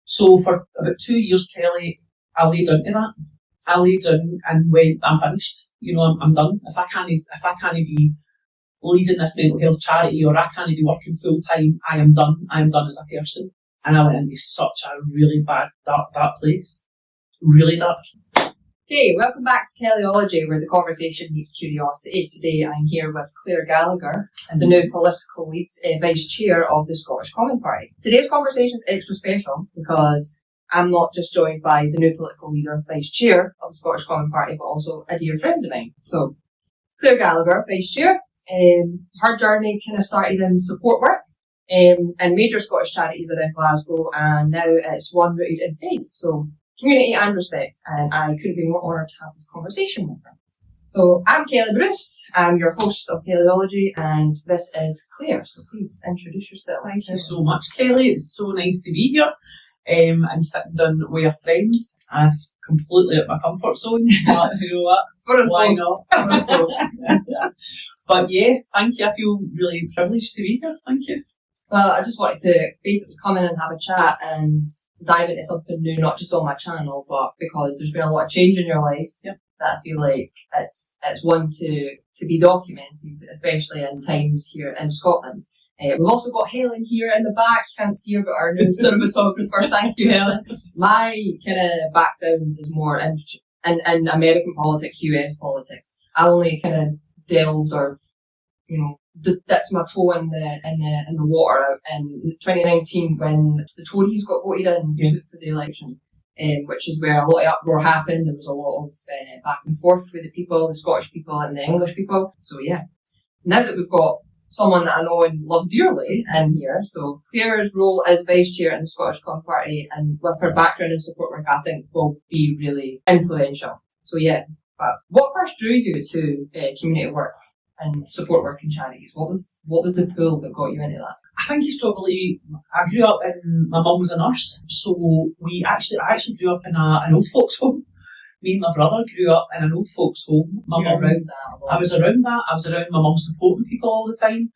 So for about 2 years, Kelly, I laid down to that. I laid down and went, I'm finished. I'm done. If I can't be leading this mental health charity, or I can't be working full time, I am done. I am done as a person. And I went into such a really bad, dark place. Really dark. Okay, welcome back to Kellyology, where the conversation meets curiosity. Today I'm here with Claire Gallagher, the new political lead, Vice Chair of the Scottish Common Party. Today's conversation is extra special because I'm not just joined by the new political leader, Vice Chair of the Scottish Common Party, but also a dear friend of mine. So, Claire Gallagher, Vice Chair, her journey kind of started in support work and major Scottish charities around Glasgow, and now it's one rooted in faith. So, community and respect, and I couldn't be more honoured to have this conversation with her. So I'm Kelly Bruce, I'm your host of Kellyology, and this is Claire, so please introduce yourself. Thank you so much, Kelly. It's so nice to be here and sitting down with a friend. It's completely at my comfort zone, but you know what? Why not? But yeah, thank you. I feel really privileged to be here. Thank you. Well, I just wanted to basically come in and have a chat and dive into something new, not just on my channel, but because there's been a lot of change in your life. Yep. That I feel like it's one to be documented, especially in times here in Scotland. We've also got Helen here in the back. You can't see her, but our new cinematographer. Thank you, Helen. My kind of background is more in American politics, US politics. I only kind of delved or, dipped my toe in the water out in 2019 when the Tories got voted in for the election, which is where a lot of uproar happened. There was a lot of back and forth with the people, the Scottish people and the English people. So yeah, now that we've got someone that I know and love dearly in here, so Claire's role as Vice Chair in the Scottish Common Party, and with her background in support work, I think will be really influential. So yeah, but what first drew you to community work and support work and charities? What was the pull that got you into that? I think it's probably, I grew up my mum was a nurse, so I actually grew up in an old folks home. Me and my brother grew up in an old folks home. I was around that. I was around my mum supporting people all the time.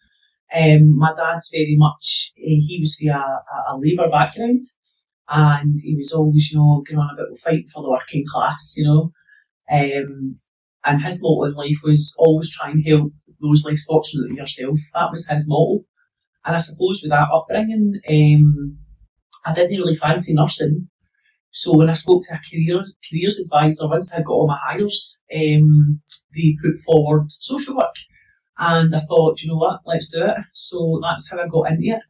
My dad's very much, he was from a Labour background, and he was always, going on about fighting for the working class, and his motto in life was always try and help those less fortunate than yourself. That was his motto. And I suppose with that upbringing, I didn't really fancy nursing. So when I spoke to a careers advisor, once I got all my hires, they put forward social work. And I thought, you know what, let's do it. So that's how I got into it.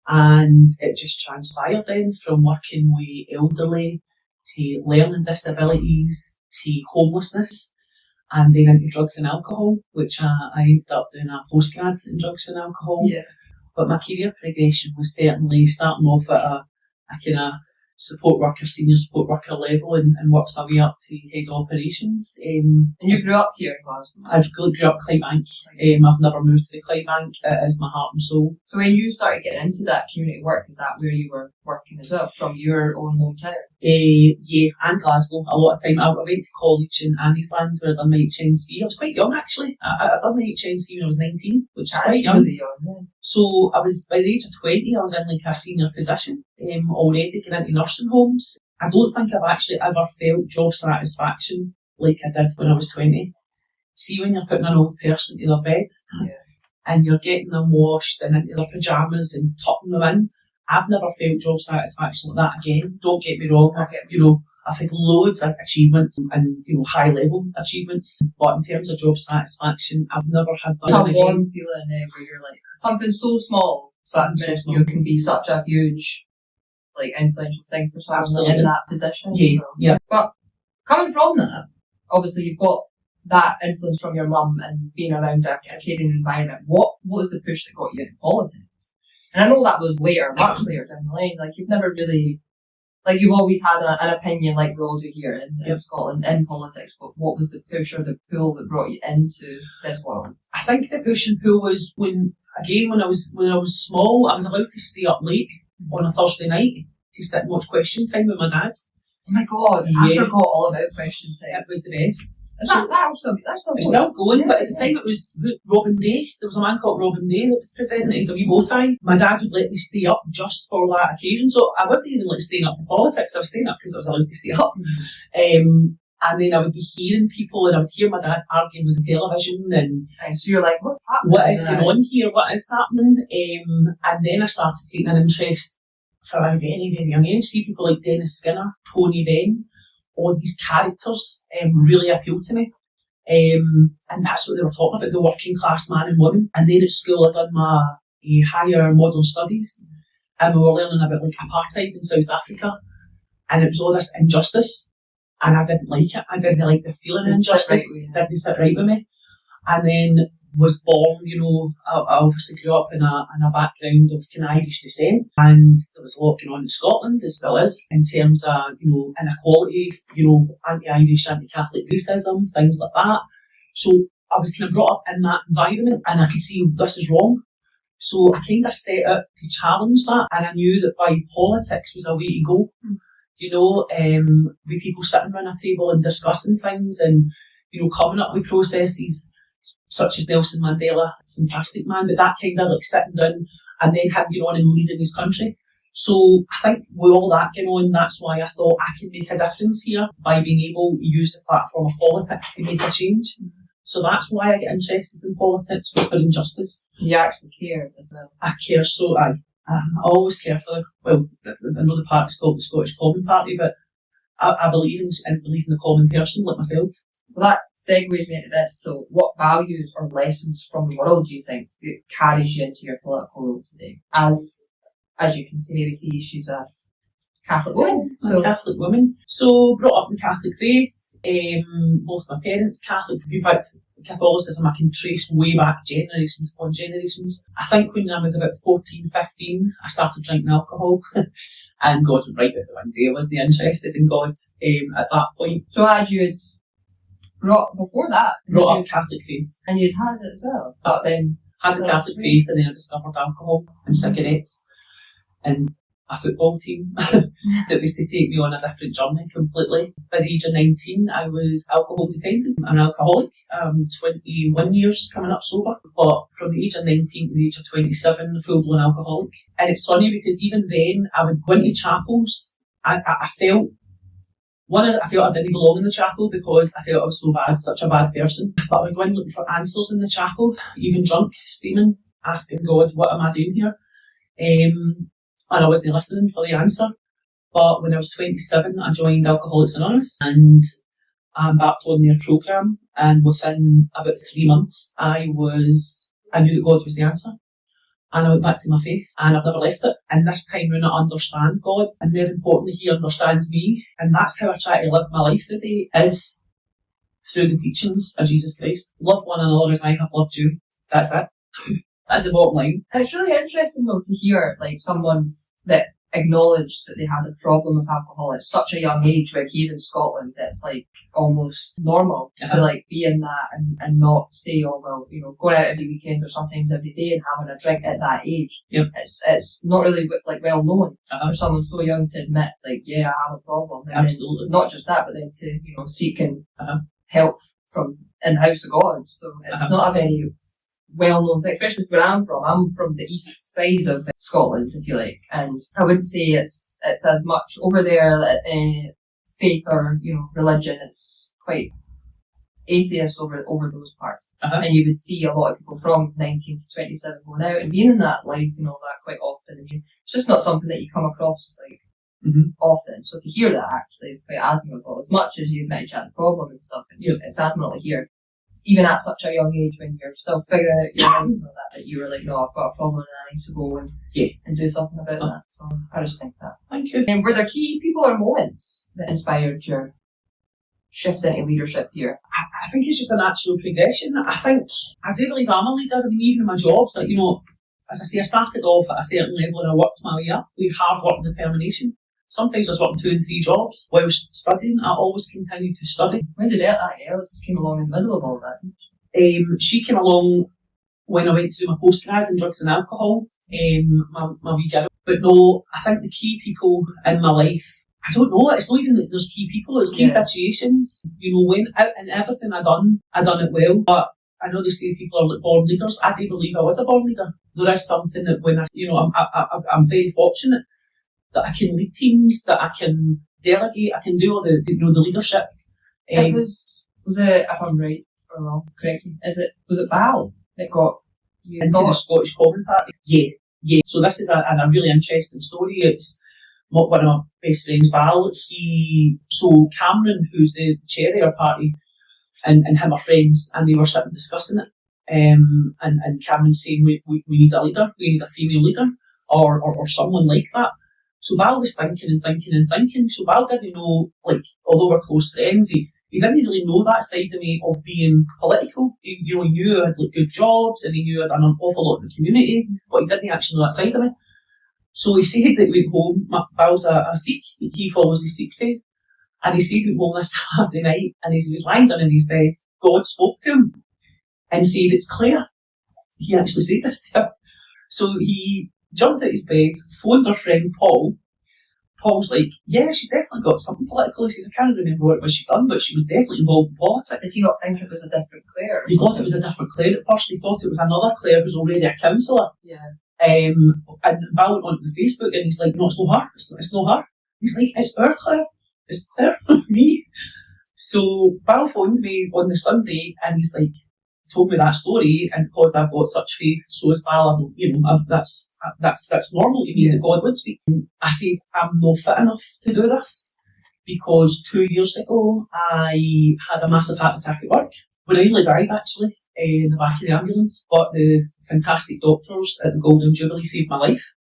And it just transpired then from working with elderly to learning disabilities to homelessness, and then into drugs and alcohol, which I ended up doing a postgrad in drugs and alcohol. Yeah. But my career progression was certainly starting off at a kind of senior support worker level, and worked my way up to head of operations. And you grew up here in Glasgow? I grew up in Clydebank. I've never moved to Clydebank. It is my heart and soul. So when you started getting into that community work, is that where you were working as well, from your own hometown? Yeah, and Glasgow. A lot of time. I went to college in Anniesland where I done my HNC. I was quite young actually. I done my HNC when I was 19, which is quite young. Really young, yeah. So I was, by the age of 20, I was in like a senior position, already getting into nursing homes. I don't think I've actually ever felt job satisfaction like I did when I was 20. See, when you're putting an old person to their bed, and you're getting them washed and into their pyjamas and tucking them in, I've never felt job satisfaction like that again. Don't get me wrong. I've had loads of achievements and high level achievements, but in terms of job satisfaction, I've never had that. It's a warm feeling where you're like, something so small, you can be such a huge, influential thing for someone in that position. Yeah. But coming from that, obviously you've got that influence from your mum and being around a caring environment. What was the push that got you into politics? And I know that was later, much later down the line. You've never really, you've always had an opinion like we all do here in Scotland in politics, but what was the push or the pull that brought you into this world? I think the push and pull was when I was small, I was allowed to stay up late on a Thursday night to sit and watch Question Time with my dad. Oh my God, I forgot all about Question Time. It was the best. That's still It's still going, but at the time it was Robin Day. There was a man called Robin Day that was presenting it in a wee bow tie. My dad would let me stay up just for that occasion. So I wasn't even like staying up for politics. I was staying up because I was allowed to stay up. And then I would be hearing people, and I would hear my dad arguing with the television, and so you're like, what's happening? What is going on here? What is happening? And then I started taking an interest from a very, very young age. See people like Dennis Skinner, Tony Benn, all these characters really appealed to me. And that's what they were talking about, the working class man and woman. And then at school I done my higher modern studies, and we were learning about like apartheid in South Africa, and it was all this injustice. And I didn't like it. I didn't like the feeling of injustice. Didn't sit right with me. And then was born, I obviously grew up in a background of kind of Irish descent, and there was a lot going on in Scotland, there still is, in terms of, inequality, anti-Irish, anti-Catholic racism, things like that. So I was kind of brought up in that environment, and I could see this is wrong. So I kind of set out to challenge that, and I knew that by politics was a way to go. With people sitting around a table and discussing things and, coming up with processes such as Nelson Mandela, fantastic man, but that kind of like sitting down and then him going on and leading his country. So I think with all that going on, that's why I thought I can make a difference here by being able to use the platform of politics to make a change. So that's why I get interested in politics, was for injustice. You actually care as well. I care, so I always care for I know the party's called the Scottish Common Party, but I believe in the common person like myself. Well, that segues me into this. So what values or lessons from the world do you think that carries you into your political role today? As you can see, maybe she's a Catholic woman. A Catholic woman. So brought up in the Catholic faith. Both my parents Catholic. In fact, Catholicism I can trace way back generations upon generations. I think when I was about 14, 15, I started drinking alcohol. And God would write out the one day I wasn't interested in God at that point. So before that? Brought up Catholic faith. And you'd had it as well? But then... Had the Catholic faith, and then I discovered alcohol and cigarettes. And a football team that was to take me on a different journey completely. By the age of 19, I was alcohol dependent. I'm an alcoholic. 21 years coming up sober. But from the age of 19 to the age of 27, full-blown alcoholic. And it's funny because even then, I would go into chapels. I felt I felt I didn't belong in the chapel because I felt I was so bad, such a bad person. But I would go in looking for answers in the chapel, even drunk, steaming, asking God, what am I doing here? And I wasn't listening for the answer. But when I was 27, I joined Alcoholics Anonymous and I embarked on their programme. And within about 3 months, I knew that God was the answer. And I went back to my faith, and I've never left it. And this time round, I understand God, and more importantly, He understands me. And that's how I try to live my life today, is through the teachings of Jesus Christ. Love one another as I have loved you. That's it. That's the bottom line. And it's really interesting, though, to hear someone that acknowledged that they had a problem with alcohol at such a young age, where here in Scotland it's almost normal to be in that and not say, oh well, going out every weekend or sometimes every day and having a drink at that age. Yep. It's not really well known for someone so young to admit yeah, I have a problem. And absolutely. Not just that, but then to seeking help from in the house of God. So it's not a very well-known thing, especially where I'm from. I'm from the east side of Scotland, if you like, and I wouldn't say it's as much over there. Faith or religion, it's quite atheist over those parts, and you would see a lot of people from 19 to 27 going out and being in that life and all that quite often, and it's just not something that you come across often. So to hear that actually is quite admirable. As much as you admit you had a problem and stuff, it's admirable to hear. Even at such a young age, when you're still figuring out your life and all that you were like, no, I've got a problem and I need to go and do something about that. So I just think that. Thank you. And were there key people or moments that inspired your shift into leadership here? I think it's just a natural progression. I do believe I'm a leader. I mean, even in my jobs, as I say, I started off at a certain level and I worked my way up with hard work and determination. Sometimes I was working 2 and 3 jobs whilst studying. I always continued to study. When did Alice came along in the middle of all that? She came along when I went to do my postgrad in drugs and alcohol, my wee girl. But no, I think the key people in my life I don't know, it's not even like there's key people, there's key situations. You know, when, and everything I done it well, but I know they say people are like born leaders. I do believe I was a born leader. There is something that when I'm very fortunate that I can lead teams, that I can delegate, I can do all the leadership. Was it, if I'm right or wrong, correct me, was it Val that got you into the Scottish Common Party? Yeah. So this is a really interesting story. It's one of my best friends, Val. So Cameron, who's the chair of our party, and him are friends, and they were sitting discussing it. And Cameron saying we need a leader, we need a female leader, or someone like that. So Val was thinking. So Val didn't know, like, although we're close friends, he didn't really know that side of me of being political. He knew I had like good jobs, and he knew I'd done an awful lot in the community, but he didn't actually know that side of me. So he said that he went home. Val's a Sikh, he follows the Sikh faith, and he said he went home this Saturday night, and as he was lying down in his bed, God spoke to him and said, "It's Claire." He actually said this to her. So he jumped out his bed, phoned her friend Paul. Paul's like, "Yeah, she's definitely got something political." He says, "I can't remember what it was she done, but she was definitely involved in politics." Did he not think it was a different Claire? He thought it was a different Claire at first. He thought it was another Claire who's already a councillor. Yeah. And Val went onto the Facebook and he's like, "No, it's not her. It's not her." He's like, "It's our Claire. It's Claire, me." So Val phoned me on the Sunday and he's like, told me that story, and because I've got such faith, so is Val. That's normal to me that God would speak to me. I said, "I'm not fit enough to do this," because 2 years ago I had a massive heart attack at work, where I nearly died actually, in the back of the ambulance, but the fantastic doctors at the Golden Jubilee saved my life.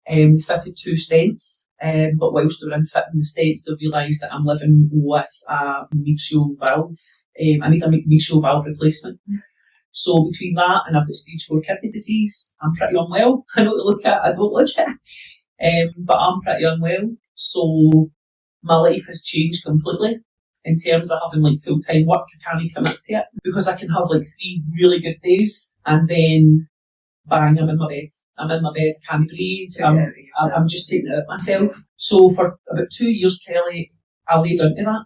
They fitted 2 stents, but whilst they were in fitting the stents, they realised that I'm living with a mitral valve. I need a mitral valve replacement. So between that and I've got stage 4 kidney disease, I'm pretty unwell. I know to look at, I don't look it, but I'm pretty unwell. So my life has changed completely in terms of having like full-time work. I can't commit to it because I can have like 3 really good days and then bang, I'm in my bed. I can't breathe. I'm just taking it out myself. So for about 2 years, Kelly, I laid down to that.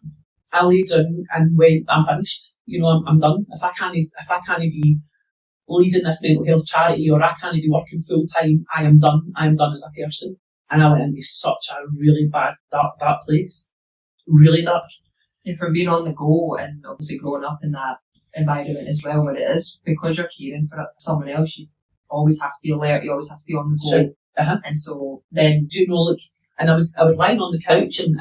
I laid down and went, "I'm finished. I'm done. If I can't be leading this mental health charity, or I can't be working full time, I am done. I am done as a person." And I went into such a really bad, dark place. Really dark. And from being on the go and obviously growing up in that environment as well, where it is, because you're caring for someone else, you always have to be alert, you always have to be on the go. Sure. Uh-huh. And so then, and I was lying on the couch and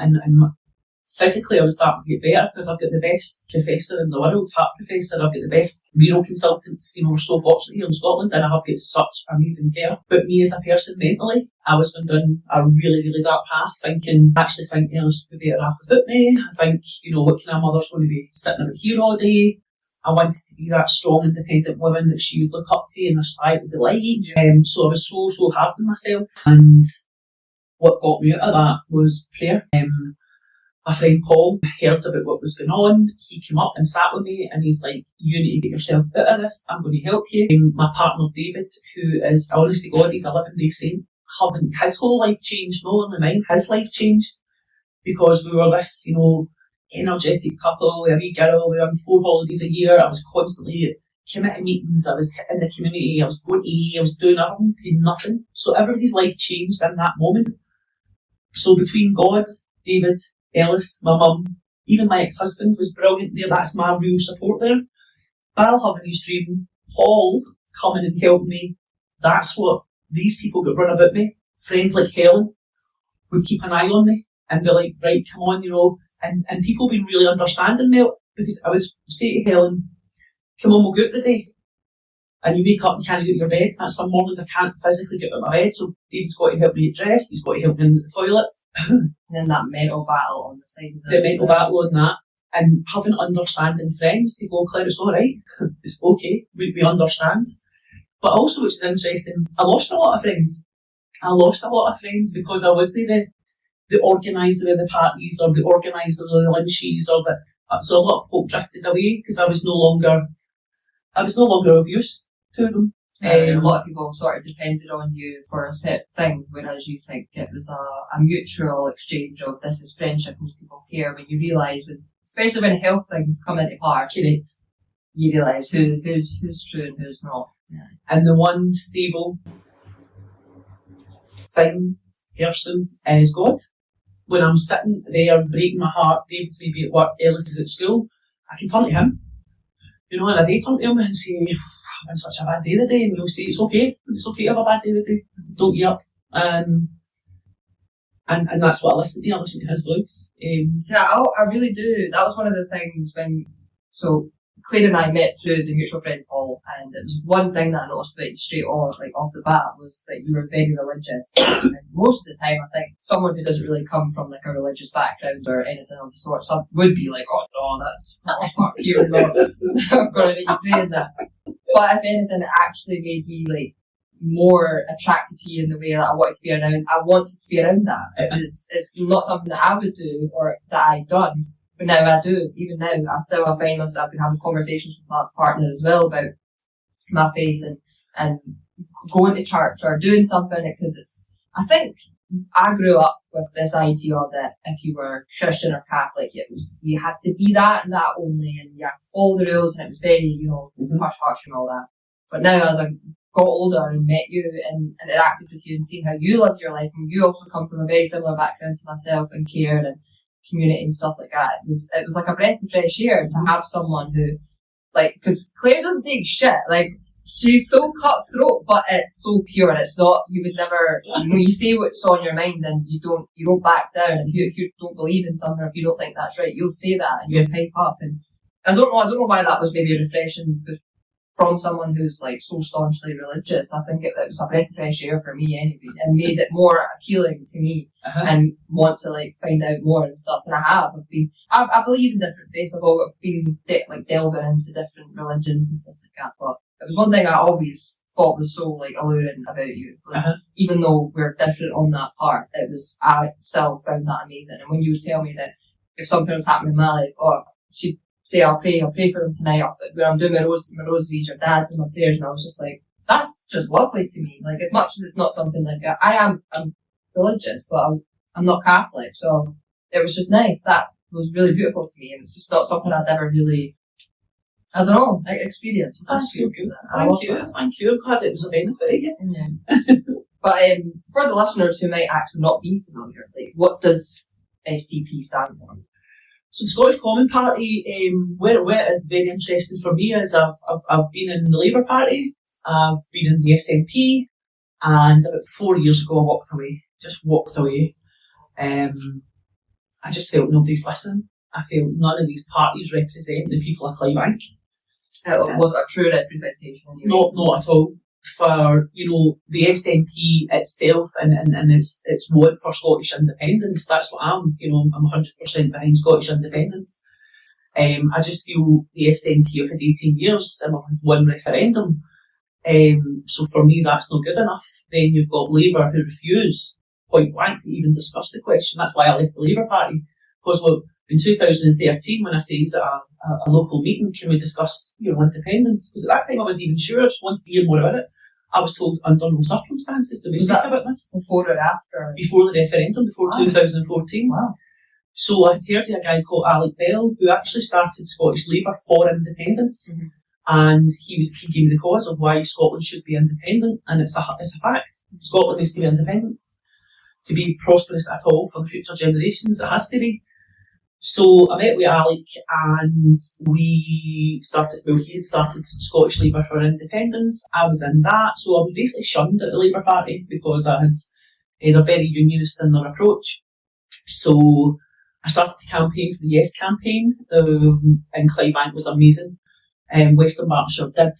physically I was starting to get better because I've got the best professor in the world, heart professor. I've got the best renal consultants. We're so fortunate here in Scotland, and I have got such amazing care. But me as a person mentally, I was going down a really, really dark path, I actually think Ellis would be better off without me. I think, what kind of mother's going to be sitting out here all day? I wanted to be that strong, independent woman that she would look up to and aspire to be like. So I was so hard on myself. And what got me out of that was prayer. My friend Paul heard about what was going on. He came up and sat with me and he's like, "You need to get yourself out of this. I'm going to help you." My partner David, who is, honest to God, he's a 11-day saint, having his whole life changed, not only mine, his life changed, because we were this, energetic couple, a wee girl. We were on 4 holidays a year. I was constantly at committee meetings. I was in the community. I was going to I was doing everything to nothing. So everybody's life changed in that moment. So between God, David, Ellis, my mum, even my ex-husband was brilliant there. That's my real support there. Val having his dream, Paul coming and helping me. That's what these people got run about me. Friends like Helen would keep an eye on me and be like, "Right, come on," and people being really understanding me, because I would say to Helen, "Come on, we'll go out today." And you wake up and can't get out of your bed. That's some mornings I can't physically get out of my bed, so David's got to help me get dressed, he's got to help me in the toilet. And then that mental battle on the side of that. The mental battle on that. And having understanding friends to go, "Claire, it's alright. It's okay. We understand." But also, which is interesting, I lost a lot of friends. Because I wasn't the organiser of the parties or the organiser of the lunches so a lot of folk drifted away because I was no longer of use to them. A lot of people sort of depended on you for a certain thing, whereas you think it was a mutual exchange of this is friendship and people care. When you realise, especially when health things come into part, Correct. You realise who's true and who's not. Yeah. And the one stable thing, person, is God. When I'm sitting there breaking my heart, David's maybe at work, Ellis is at school, I can turn to him. You know, and I do turn to him and say, I'm having such a bad day today, and he'll say, it's okay to have a bad day today, don't give up. And that's what I listen to his voice. So I really do. That was one of the things so Claire and I met through the mutual friend Paul, and it was one thing that I noticed about you straight on, like off the bat, was that you were very religious. And most of the time, I think someone who doesn't really come from like a religious background or anything of the sort, some would be like, oh no, that's fuck you, I'm going to make you pray in that. But if anything, it actually made me like more attracted to you in the way that I wanted to be around. I wanted to be around that. It's not something that I would do or that I'd done. But now I do. Even now, I find myself been having conversations with my partner as well about my faith and going to church or doing something, because I think I grew up with this idea that if you were Christian or Catholic, you had to be that and that only, and you had to follow the rules, and it was very, hush hush and all that. But now, as I got older and met you and interacted with you and seen how you live your life, and you also come from a very similar background to myself and care and community and stuff like that. It was like a breath of fresh air to have someone who, like, because Claire doesn't take shit. Like, she's so cutthroat, but it's so pure. It's not, you would never, you say what's on your mind and you don't back down. If you don't believe in something, or if you don't think that's right, you'll say that and you'll pipe up. And I don't know why that was maybe refreshing from someone who's like so staunchly religious. I think it was a breath of fresh air for me anyway, and made it more appealing to me and want to like find out more and stuff. And I believe in different faiths. I've always been delving into different religions and stuff like that. But it was one thing I always thought was so like alluring about you, was even though we're different on that part, I still found that amazing. And when you would tell me that if something was happening in my life, she'd say, I'll pray for them tonight, when I'm doing my rosaries, your dad's and my prayers, and I was just like, that's just lovely to me. Like, as much as it's not something like that, I'm religious, but I'm not Catholic, so it was just nice. That was really beautiful to me, and it's just not something I'd ever really, I don't know, experienced. So that's so good. Thank you. I'm glad it was a benefit again. Yeah. But for the listeners who might actually not be familiar, like, what does SCP stand for? So the Scottish Common Party, where it is very interesting for me is I've been in the Labour Party, I've been in the SNP, and about 4 years ago I walked away. I just felt nobody's listening. I felt none of these parties represent the people of Clydebank. It wasn't a true representation anyway. Not at all. For, the SNP itself and its want for Scottish independence, that's what I'm 100% behind Scottish independence. I just feel the SNP have had 18 years and we've had one referendum. So for me, that's not good enough. Then you've got Labour who refuse point blank to even discuss the question. That's why I left the Labour Party. Because in 2013, when I said at a local meeting, can we discuss independence? Because at that time I wasn't even sure, I just wanted to hear more about it. I was told under no circumstances do we speak about this. Before or after? Before the referendum, before 2014. Wow. So I had heard of a guy called Alec Bell who actually started Scottish Labour for independence. Mm-hmm. And he gave me the cause of why Scotland should be independent, and it's a fact. Scotland needs to be independent. To be prosperous at all for the future generations, it has to be. So I met with Alec and he had started Scottish Labour for Independence. I was in that, so I was basically shunned at the Labour Party because they're very unionist in their approach. So I started to campaign for the Yes campaign in Clydebank. Was amazing. Western Berkshire did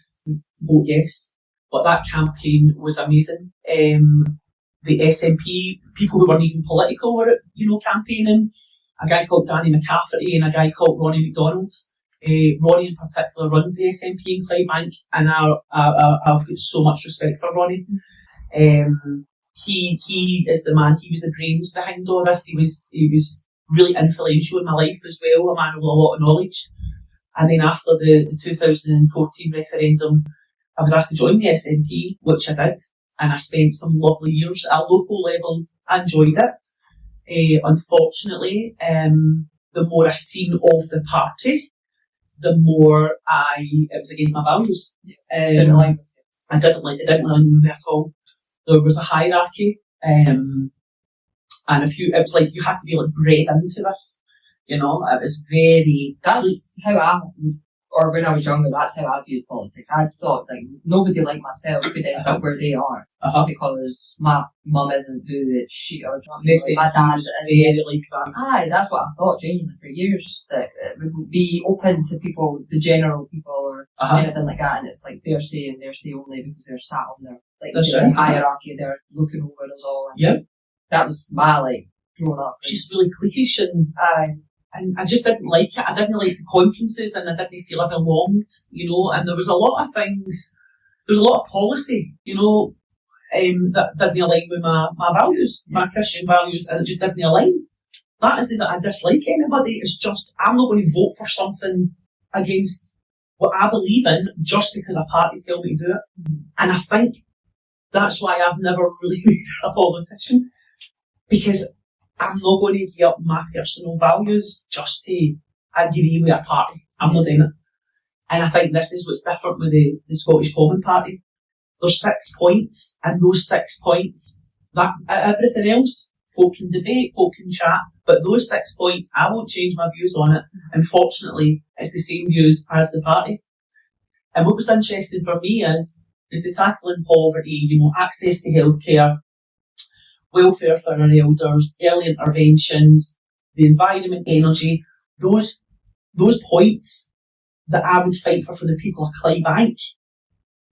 vote yes, but that campaign was amazing. The SNP, people who weren't even political were campaigning. A guy called Danny McCafferty and a guy called Ronnie McDonald. Ronnie in particular runs the SNP in Clydebank, and I've got so much respect for Ronnie. He is the man. He was the brains behind all this. He was really influential in my life as well. A man with a lot of knowledge. And then after the 2014 referendum, I was asked to join the SNP, which I did, and I spent some lovely years at a local level. I enjoyed it. Unfortunately, the more I seen of the party, the more it was against my values. Didn't align with you. It didn't align with me at all. There was a hierarchy, and it was like you had to be like bred into this. You know, it was very. That's how or when I was younger, that's how I viewed politics. I thought like nobody like myself could end up where they are because my mum isn't who she or my dad is. Very like that. Aye, that's what I thought genuinely for years, that it would be open to people, the general people or anything like that, and it's like they're saying only because they're sat on their hierarchy, they're looking over us all. Yep. That was my growing up. She's really cliquish and I just didn't like it. I didn't like the conferences and I didn't feel I belonged, you know, and there was a lot of things, there was a lot of policy, you know, that didn't align with my values, my Christian values, and it just didn't align. That isn't that I dislike anybody, it's just I'm not going to vote for something against what I believe in just because a party tell me to do it. And I think that's why I've never really made a politician, because I'm not going to give up my personal values just to agree with a party. I'm not doing it. And I think this is what's different with the Scottish Common Party. There's 6 points, and those 6 points, that everything else, folk can debate, folk can chat, but those 6 points, I won't change my views on it. Unfortunately, it's the same views as the party. And what was interesting for me is the tackling poverty, you know, access to healthcare, welfare for our elders, early interventions, the environment, energy, those points that I would fight for the people of Clydebank.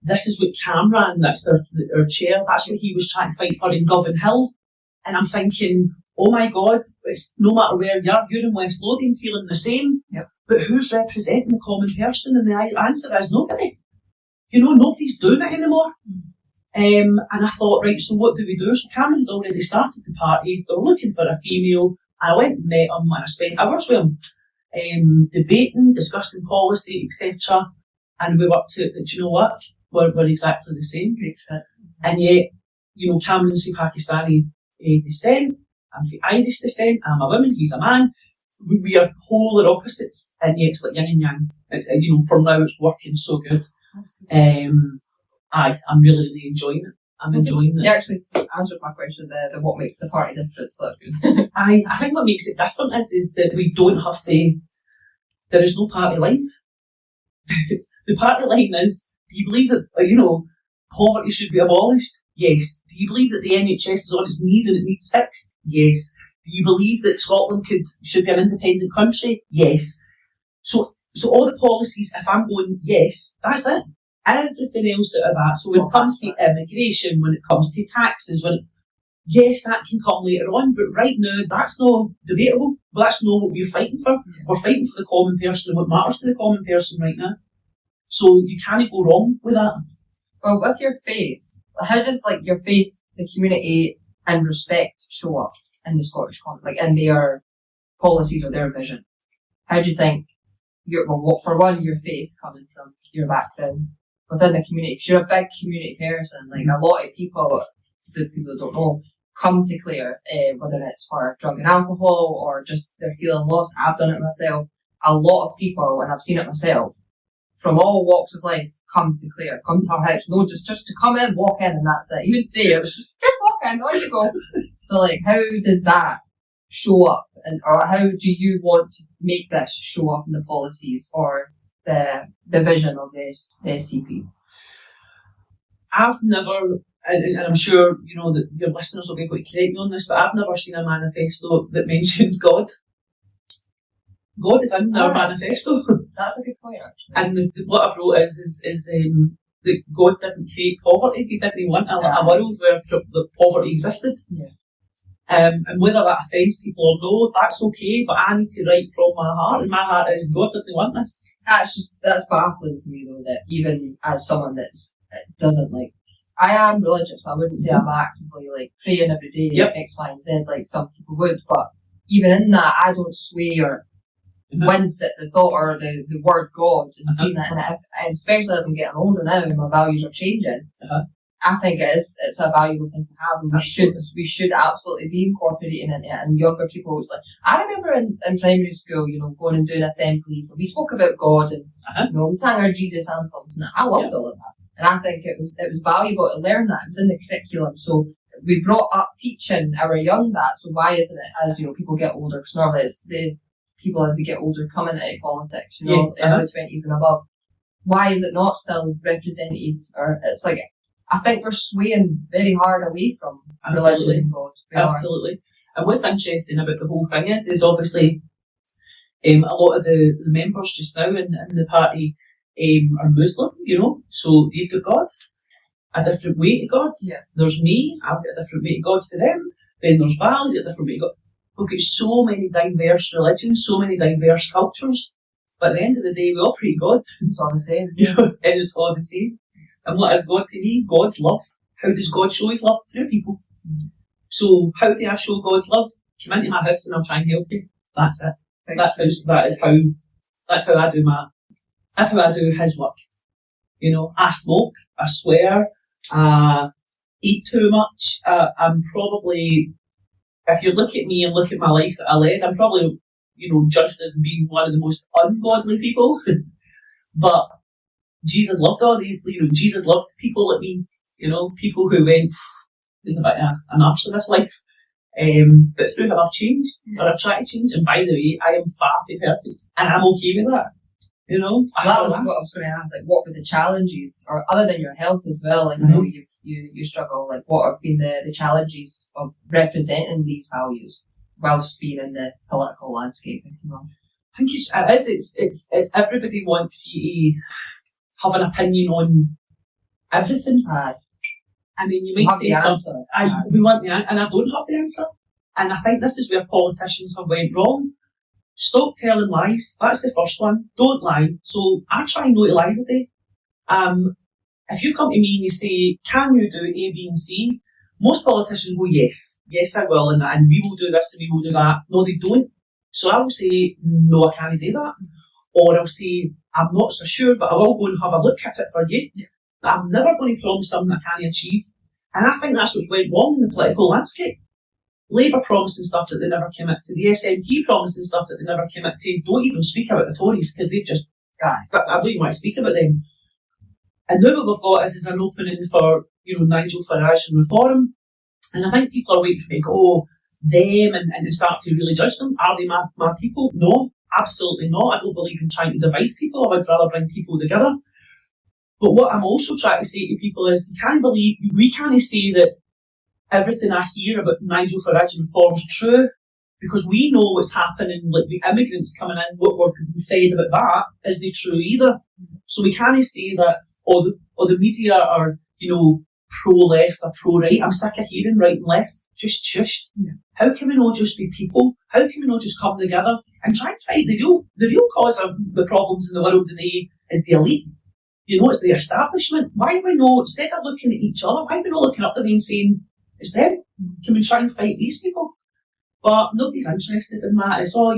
This is what Cameron, that's their chair, that's what he was trying to fight for in Govan Hill. And I'm thinking, oh my God, it's no matter where you're in West Lothian feeling the same, but who's representing the common person? And the answer is nobody. You know, nobody's doing it anymore. And I thought, right, so what do we do? So Cameron had already started the party. They were looking for a female. I went and met him and I spent hours with him, debating, discussing policy, etc. And we worked out that, you know what, we're exactly the same. And yet, you know, Cameron's from Pakistani descent, I'm from Irish descent, I'm a woman, he's a man. We are polar opposites, and yet it's like yin and yang. You know, for now it's working so good. I'm really, really enjoying it. I'm enjoying it. You actually answered my question there, the what makes the party different, so that's good. I think what makes it different is that we don't have to, there is no party line. The party line is, do you believe that, you know, poverty should be abolished? Yes. Do you believe that the NHS is on its knees and it needs fixed? Yes. Do you believe that Scotland should be an independent country? Yes. So all the policies, if I'm going, yes, that's it. Everything else out of that. So when it comes to immigration, when it comes to taxes, yes, that can come later on, but right now, that's not debatable. Well, that's not what we're fighting for. We're fighting for the common person, what matters to the common person right now. So you can't go wrong with that. Well, with your faith, how does your faith, the community and respect show up in the Scottish context, in their policies or their vision? How do you think, for one, your faith coming from your background within the community, because you're a big community person, a lot of people, the people that don't know, come to Clare, whether it's for drug and alcohol or just they're feeling lost. I've done it myself. A lot of people, and I've seen it myself, from all walks of life, come to Clare, come to our house. No, just to come in, walk in, and that's it. Even today, it was just walk in, on you go. So, how does that show up, or how do you want to make this show up in the policies or the vision of the SCP? I've never, and I'm sure you know that your listeners will be able to correct me on this, but I've never seen a manifesto that mentions God. God is in our manifesto. That's a good point, actually. And what I've wrote is that God didn't create poverty. He didn't want a world where the poverty existed. Yeah. And whether that offends people or no, that's okay, but I need to write from my heart, and my heart is God didn't want this. That's baffling to me though, that even as someone that doesn't I am religious, but I wouldn't say I'm actively praying every day, X, Y, and Z, like some people would, but even in that, I don't sway or wince at the thought or the word God and seeing that, and especially as I'm getting older now and my values are changing, I think it's a valuable thing to have, and we should absolutely be incorporating it, and younger people. It's like, I remember in primary school, going and doing assemblies, and we spoke about God, and we sang our Jesus anthems, and I loved all of that, and I think it was valuable to learn that. It was in the curriculum, so we brought up teaching our young that. So why isn't it as people get older? Because normally it's the people as they get older coming into politics, early 20s and above. Why is it not still represented? Or it's like, I think we're swaying very hard away from religion and God. Absolutely. And what's interesting about the whole thing is obviously a lot of the members just now in the party are Muslim, so they've got God, a different way to God. Yeah. There's me, I've got a different way to God to them. Then there's Val's, a different way to God. We've got so many diverse religions, so many diverse cultures, but at the end of the day, we all pray to God. It's all the same. And it's all the same. And what is God to me? God's love. How does God show his love? Through people. So how do I show God's love? Come into my house and I'll try and help you. That's it. That's how I do his work. I smoke, I swear, I eat too much. I'm probably, if you look at me and look at my life that I led, I'm probably, judged as being one of the most ungodly people. But Jesus loved all these, Jesus loved people like me, people who went, there's a bit of an arse in this life. But through him I've changed, or I've tried to change, and by the way, I am far from perfect, and I'm okay with that. That was what I was going to ask, like, what were the challenges, or other than your health as well, like, I know you struggle, like, what have been the challenges of representing these values whilst being in the political landscape? I think it's everybody wants you to have an opinion on everything. And then you might say something. We want the answer, and I don't have the answer. And I think this is where politicians have went wrong. Stop telling lies. That's the first one. Don't lie. So I try not to lie today. If you come to me and you say, can you do A, B and C? Most politicians go, yes. Yes, I will. And we will do this and we will do that. No, they don't. So I will say, no, I can't do that. Or I'll say, I'm not so sure, but I will go and have a look at it for you. Yeah. But I'm never going to promise something I can't achieve. And I think that's what's went wrong in the political landscape. Labour promising stuff that they never commit to. The SNP promising stuff that they never commit to. Don't even speak about the Tories because they've just... I don't even want to speak about them. And now what we've got is an opening for, Nigel Farage and Reform. And I think people are waiting for me to go, them, and start to really judge them. Are they my people? No, absolutely not. I don't believe in trying to divide people. I would rather bring people together. But what I'm also trying to say to people is, we can't say that everything I hear about Nigel Farage and Reform is true, because we know what's happening, like the immigrants coming in, what we're fed about that isn't true either. So we can't say that, or the media are, pro-left or pro-right. I'm sick of hearing right and left. Just shush. Yeah. How can we not just be people? How can we not just come together and try and fight the real cause of the problems in the world today is the elite. It's the establishment. Why are we not, instead of looking at each other, why are we not looking up at them and saying, it's them? Can we try and fight these people? But nobody's interested in that. It's all,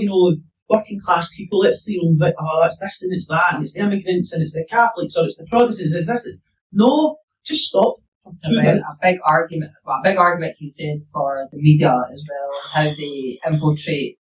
working class people. It's, it's this and it's that, and it's the immigrants and it's the Catholics or it's the Protestants. It's this. No, just stop. A big argument to be said for the media as well, and how they infiltrate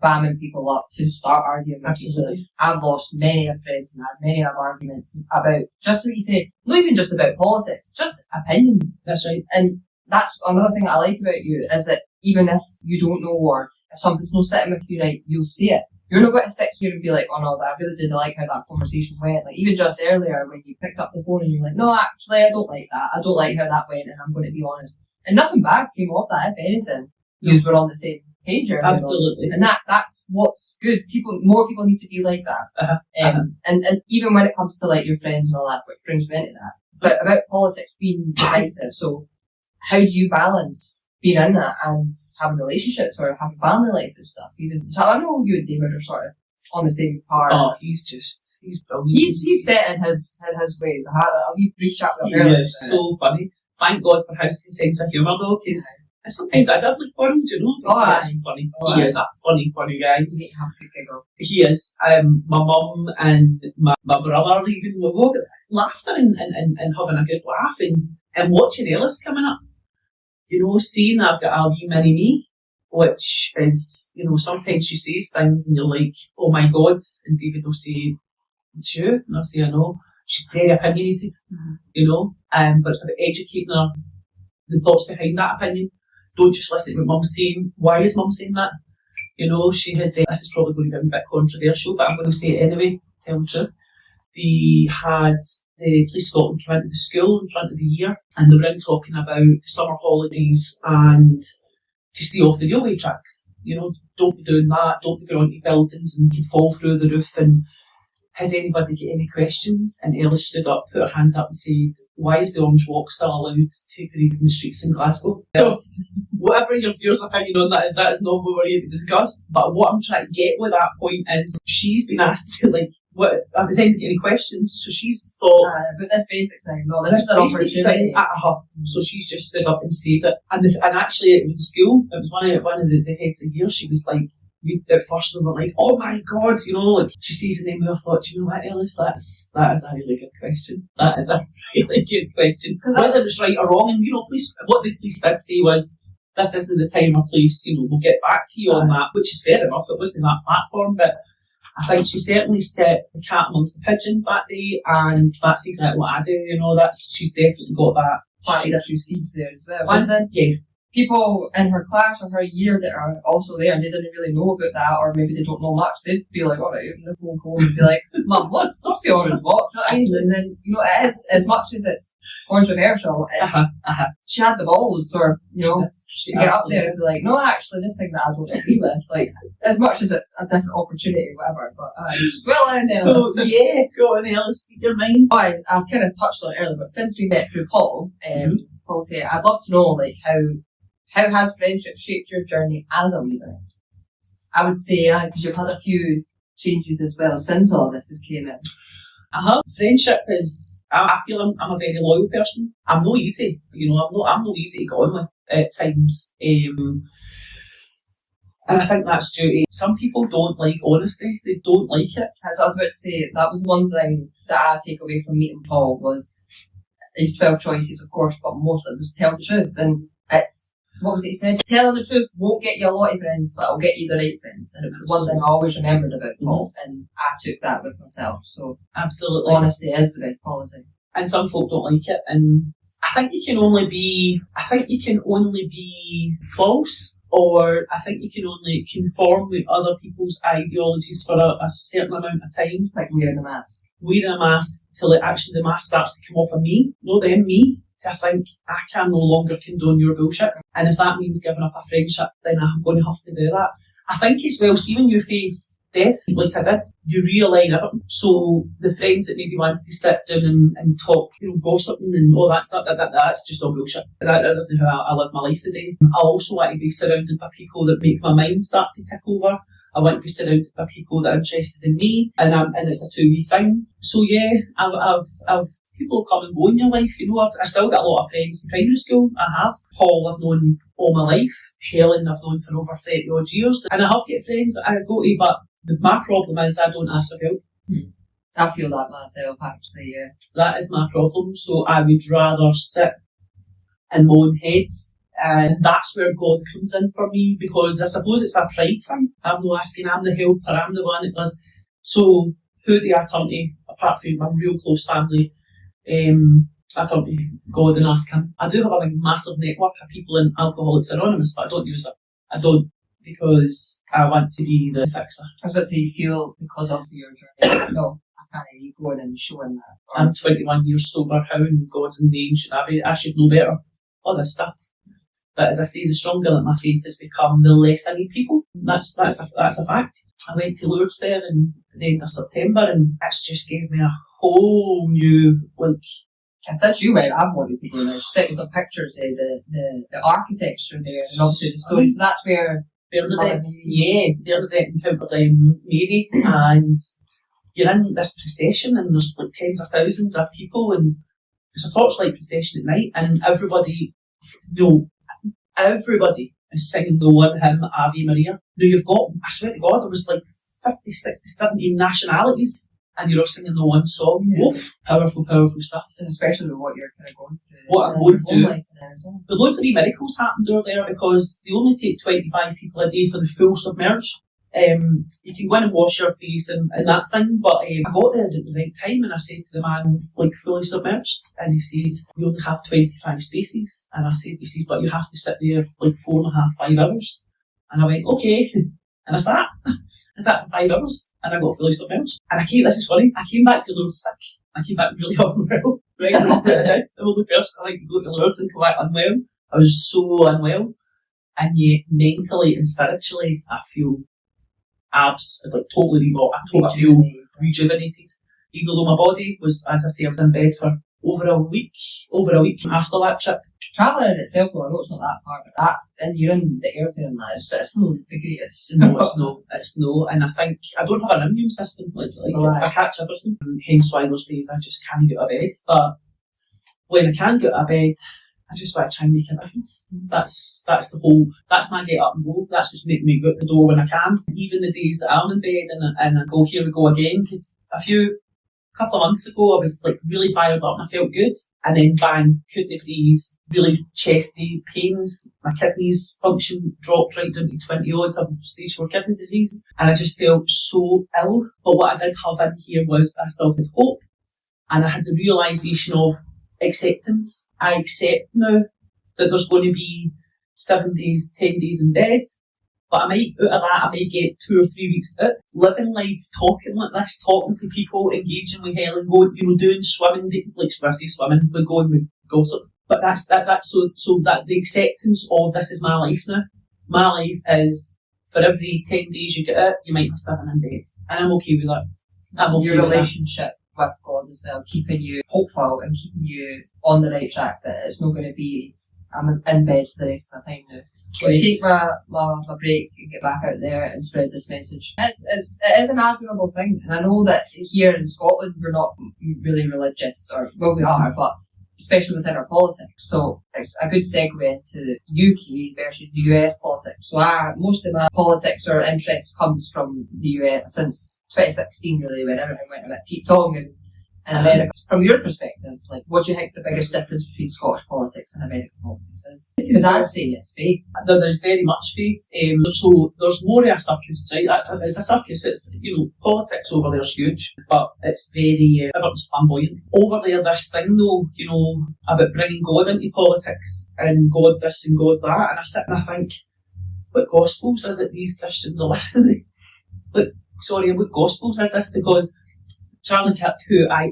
bamming people up to start arguing with Absolutely. People. I've lost many of friends and had many of arguments about just what you say, not even just about politics, just opinions. That's right. And that's another thing that I like about you, is that even if you don't know, or if somebody's not sitting with you, right, you'll say it. You're not going to sit here and be like, oh no, I really didn't like how that conversation went. Like, even just earlier when you picked up the phone and you're like, no, actually, I don't like that. I don't like how that went, and I'm going to be honest. And nothing bad came off that, if anything. You were on the same page. Absolutely. And that's what's good. More people need to be like that. And even when it comes to like your friends and all that, which brings me into that. But about politics being divisive, so how do you balance being in that and having relationships or having family life and stuff? So I know you and David are sort of on the same part. Oh, he's brilliant. He's set in his ways. I've brief chat with him earlier. Yeah, so funny. Thank God for his sense of humour though, because And sometimes I did like quarrel, do you know? Oh, He's funny. Oh, He is a funny guy. You need to have a good giggle. He is. My mum and my brother even, we've all got laughter and having a good laugh and watching Ellis coming up. You know, seeing I've got a wee mini me, which is, you know, sometimes she says things and you're like, oh my God, and David will say, it's you, and I'll say, I know. She's very opinionated, you know, but it's about educating her, the thoughts behind that opinion. Don't just listen to what Mum's saying. Why is Mum saying that? You know, she had, this is probably going to be a bit controversial, but I'm going to say it anyway, tell the truth. They had the Police Scotland come into the school in front of the year, and they were in talking about summer holidays and to stay off the railway tracks. You know, don't be doing that, don't be going onto buildings and you could fall through the roof. And has anybody got any questions? And Ellis stood up, put her hand up and said, why is the Orange Walk still allowed to parade in the streets in Glasgow? So, whatever your viewers' opinion on that is not what we're here to discuss. But what I'm trying to get with that point is she's been asked to, like, what, has anybody any questions? So she's thought... but this basic thing, no, this is an opportunity. So she's just stood up and said it. And actually it was the school, it was one of the heads of year, she was like, at first we were like, oh my God, you know, like she sees the name and I thought, do you know what, Ellis, that is a really good question. That is a really good question. Whether it's right or wrong, and you know, what the police did say was, this isn't the time or place, you know, we'll get back to you on that, which is fair enough, it wasn't that platform, but I think she certainly set the cat amongst the pigeons that day, and that's exactly what I do, you know, she's definitely got that. Planted a few seeds there as well. Yeah. People in her class or her year that are also there and they didn't really know about that, or maybe they don't know much, they'd be like, alright, and they'll go home and be like, Mum, what's the orange box? And then, you know, it is, as much as it's controversial, it's, she had the balls, or, you know, to get up there and be like, no, actually, this thing that I don't agree with, like, as much as a different opportunity, whatever, but, so, yeah, go on, Ellis, speak your mind. I've kind of touched on it earlier, but since we met through Paul, Paul said, I'd love to know, like, how has friendship shaped your journey as a leader? I would say, because you've had a few changes as well since all this has came in. Friendship is, I feel I'm a very loyal person. I'm no easy, you know, I'm no easy to get on with at times. And I think that's due to, some people don't like honesty, they don't like it. As I was about to say, that was one thing that I take away from meeting Paul was, his 12 choices, of course, but most of it was tell the truth. And it's, what was it he said? Telling the truth won't get you a lot of friends, but it'll get you the right friends. And it was the one thing I always remembered about Paul, and I took that with myself. So, absolutely, honesty is the best policy. And some folk don't like it, and I think you can only be false, or I think you can only conform with other people's ideologies for a certain amount of time. Like wearing a mask. Wearing a mask till actually the mask starts to come off of me, not them, me. To think I can no longer condone your bullshit, and if that means giving up a friendship, then I'm going to have to do that. I think as well, see when you face death, like I did, you realign everything. So the friends that maybe wanted to sit down and talk, you know, gossiping and all that stuff, that's just all bullshit. That isn't how I live my life today. I also want to be surrounded by people that make my mind start to tick over. I want to be surrounded by people that are interested in me, and it's a two-way thing. So yeah, I've people come and go in your life. You know, I still got a lot of friends in primary school. I have. Paul, I've known all my life. Helen, I've known for over 30 odd years, and I have got friends that I go to. But my problem is I don't ask for help. I feel that myself, actually. Yeah, that is my problem. So I would rather sit in my own head. And that's where God comes in for me, because I suppose it's a pride thing. I'm not asking, I'm the helper, I'm the one that does. So who do I turn to, apart from my real close family? I turn to God and ask him. I do have a massive network of people in Alcoholics Anonymous, but I don't use it. I don't, because I want to be the fixer. I was about to say, you feel because of your journey, no, I can't be going and showing that. I'm 21 years sober, how in God's name should I be? I should know better. All this stuff. But as I say, the stronger that my faith has become, the less I need people. That's a fact. I went to Lourdes there in the end of September, and it's just gave me a whole new, like... Since you went, I've wanted to go there. She sent me some pictures of the architecture there, and obviously the story. So that's where... there's it encountered Mary, and you're in this procession, and there's like tens of thousands of people, and it's a torchlight procession at night, and everybody, everybody is singing the one hymn, Ave Maria. Now you've got, I swear to God, there was like 50, 60, 70 nationalities, and you're all singing the one song. Yeah. Oof, powerful, powerful stuff. Especially with what you're kind of going through. What I'm going through. Well. But loads of wee miracles happened over there because they only take 25 people a day for the full submerge. You can go in and wash your face and that thing, but I got there at the right time and I said to the man, like, fully submerged, and he said, we only have 25 spaces. And I said, he says, but you have to sit there like 4.5, 5 hours. And I went, okay. And I sat for 5 hours and I got fully submerged. And this is funny, I came back feeling sick. I came back really unwell. Right? I did. I'm the only person I like to go to Lourdes and come back unwell. I was so unwell. And yet, mentally and spiritually, I feel totally rebuilt. I feel rejuvenated. Even though my body was, as I say, I was in bed for over a week after that trip. Travelling in itself, though, I know it's not that far, but that, and you're in the airplane and that, it's not the greatest. No, it's no. And I think, I don't have an immune system, I catch everything. Hence why those days I just can't get out of bed. But when I can get out of bed, I just want to try and make a difference. That's my get up and go. That's just making me go out the door when I can. Even the days that I'm in bed and I go, here we go again, because couple of months ago, I was like really fired up and I felt good, and then bang, couldn't breathe, really chesty pains, my kidneys function dropped right down to 20 odds, I have stage 4 kidney disease, and I just felt so ill. But what I did have in here was I still had hope, and I had the realisation of acceptance. I accept now that there's going to be 7 days, 10 days in bed, but out of that, I may get 2 or 3 weeks out, living life, talking like this, talking to people, engaging with Helen, going, doing swimming, like when I say swimming, we're going with gossip. But that's so that the acceptance of this is my life now. My life is, for every 10 days you get out, you might have 7 in bed. And I'm okay with that. I'm okay Your with relationship with God as well, keeping you hopeful and keeping you on the right track, that it's not going to be, I'm in bed for the rest of the time now. I'll take my break and get back out there and spread this message. It is an admirable thing, and I know that here in Scotland we're not really religious, or well we are, but especially within our politics. So it's a good segue into UK versus the US politics. So most of my politics or interest comes from the US since 2016 really, when everything went a bit peak-tong in America. From your perspective, like, what do you think the biggest difference between Scottish politics and American politics is? Because I'd say it's faith. There's very much faith. So there's more of a circus, right? It's a circus. It's, politics over there is huge, but it's very, everyone's flamboyant. Over there, this thing though, about bringing God into politics and God this and God that, and I sit and I think, what gospels is it these Christians are listening to? What gospels is this? Because Charlie Kirk, who I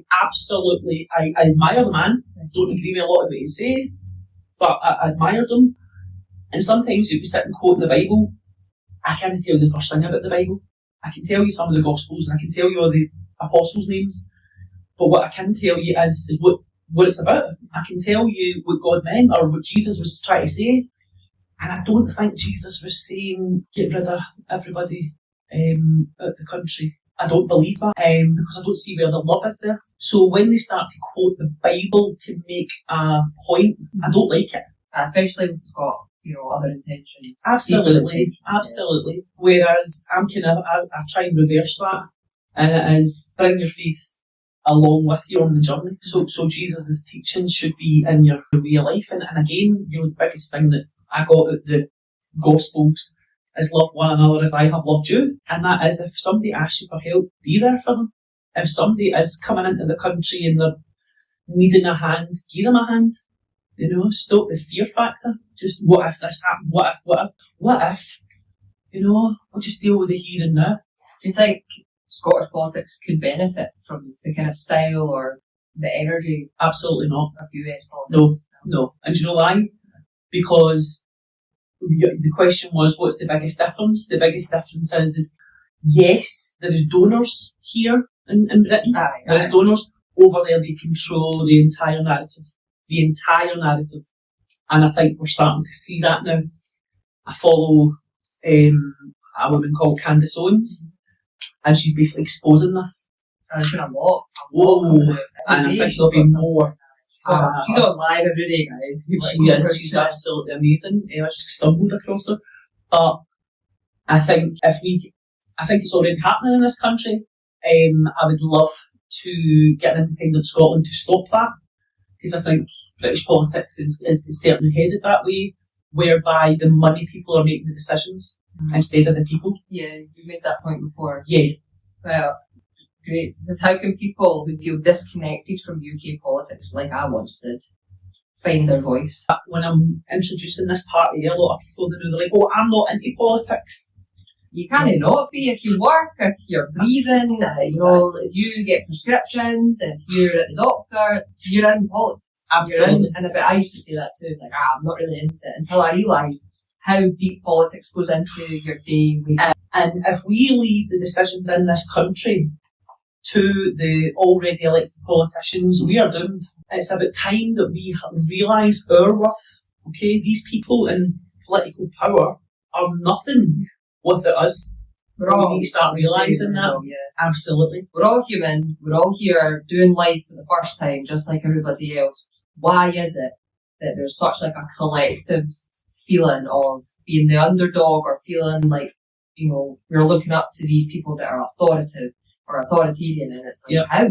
admire the man, don't agree with a lot of what he say, but I admired him. And sometimes you'd be sitting quoting the Bible. I can't tell you the first thing about the Bible. I can tell you some of the Gospels and I can tell you all the apostles' names, but what I can tell you is what it's about. I can tell you what God meant or what Jesus was trying to say, and I don't think Jesus was saying get rid of everybody out the country. I don't believe that, because I don't see where the love is there. So when they start to quote the Bible to make a point, I don't like it. Especially if it's got, other intentions. Absolutely. Whereas I try and reverse that, and it is bring your faith along with you on the journey. So Jesus' teachings should be in your way of life. And again, the biggest thing that I got out the Gospels is love one another as I have loved you. And that is, if somebody asks you for help, be there for them. If somebody is coming into the country and they're needing a hand, give them a hand. Stop the fear factor. Just what if this happens? What if? We'll just deal with the here and now. Do you think Scottish politics could benefit from the kind of style or the energy? Absolutely not. Of US politics? No. And do you know why? Because the question was, what's the biggest difference? The biggest difference is yes, there is donors here in Britain. There is donors. Over there, they control the entire narrative. And I think we're starting to see that now. I follow a woman called Candace Owens, and she's basically exposing this. There's been a lot. And I think there'll be more. She's on live every day, guys. She's absolutely amazing. I just stumbled across her. But I think it's already happening in this country. I would love to get an independent Scotland to stop that, because I think British politics is certainly headed that way, whereby the money people are making the decisions instead of the people. Yeah, you made that point before. Yeah. Well, great. So how can people who feel disconnected from UK politics, like I once did, find their voice? When I'm introducing this party, a lot of people, they're like, oh, I'm not into politics. You can't not be if you work, if you're breathing, if you get prescriptions, if you're at the doctor, you're in politics. Absolutely. I used to say that too, like, I'm not really into it, until I realised how deep politics goes into your day. And if we leave the decisions in this country to the already elected politicians, we are doomed. It's about time that we realise our worth. Okay, these people in political power are nothing without us. We need to start realising that. Yeah. Absolutely. We're all human. We're all here doing life for the first time, just like everybody else. Why is it that there's such like a collective feeling of being the underdog, or feeling like, we're looking up to these people that are authoritative or authoritarian, and it's like, how?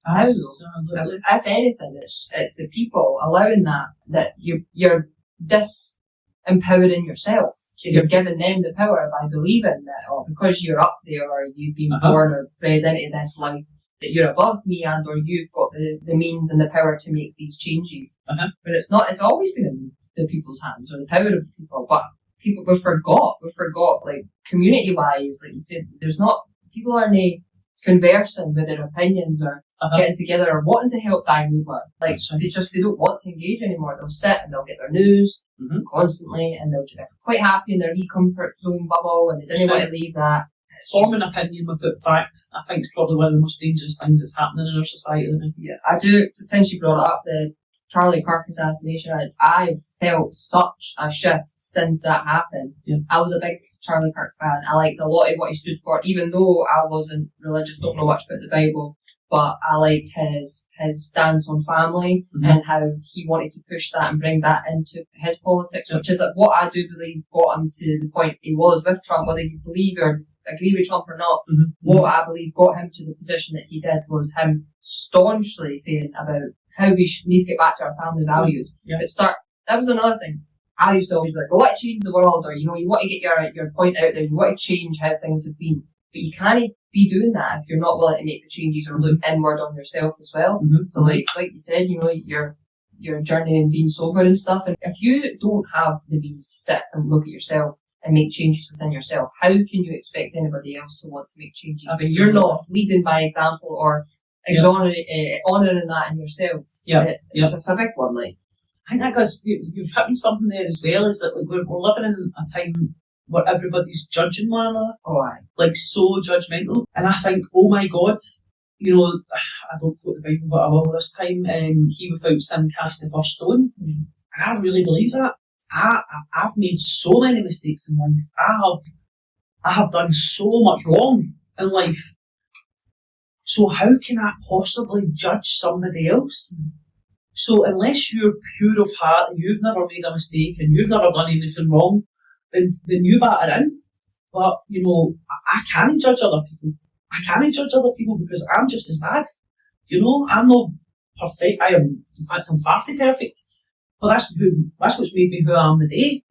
Absolutely. If anything, it's the people allowing that you're disempowering yourself. You're giving them the power by believing that, because you're up there, or you've been born or bred into this life, that you're above me, and or you've got the means and the power to make these changes. But it's not. It's always been in the people's hands, or the power of the people. But we forgot, like, community-wise, like you said, people aren't conversing with their opinions, or getting together, or wanting to help their neighbour. Like, they don't want to engage anymore. They'll sit and they'll get their news constantly, and they're quite happy in their wee comfort zone bubble, and they didn't want to leave that. Forming an opinion without fact, I think, is probably one of the most dangerous things that's happening in our society. Yeah, I do. Since you brought it up, the Charlie Kirk assassination, I've felt such a shift since that happened. Yeah. I was a big Charlie Kirk fan. I liked a lot of what he stood for, even though I wasn't religious, don't know much about the Bible. But I liked his stance on family and how he wanted to push that and bring that into his politics, which is what I do believe got him to the point he was with Trump. Whether you believe or agree with Trump or not, what I believe got him to the position that he did was him staunchly saying about how we need to get back to our family values. That was another thing. I used to always be like, I want to change the world, or you want to get your point out there, you want to change how things have been. But you can't be doing that if you're not willing to make the changes or look inward on yourself as well. So like you said, your journey in being sober and stuff, and if you don't have the means to sit and look at yourself and make changes within yourself, how can you expect anybody else to want to make changes when you're not leading by example or honouring that in yourself? It's a big one. Like, I think that goes, you've hit on something there as well, is that like we're living in a time where everybody's judging one another. Oh, aye. Like, so judgmental. And I think, oh my God, I don't quote the Bible, but I will this time, he without sin cast the first stone. And I really believe that. I've made so many mistakes in life. I have done so much wrong in life. So how can I possibly judge somebody else? So unless you're pure of heart and you've never made a mistake and you've never done anything wrong, then you batter in. But, I can't judge other people. I can't judge other people because I'm just as bad. I'm not perfect. In fact, I'm far from perfect. But that's what's made me who I am today.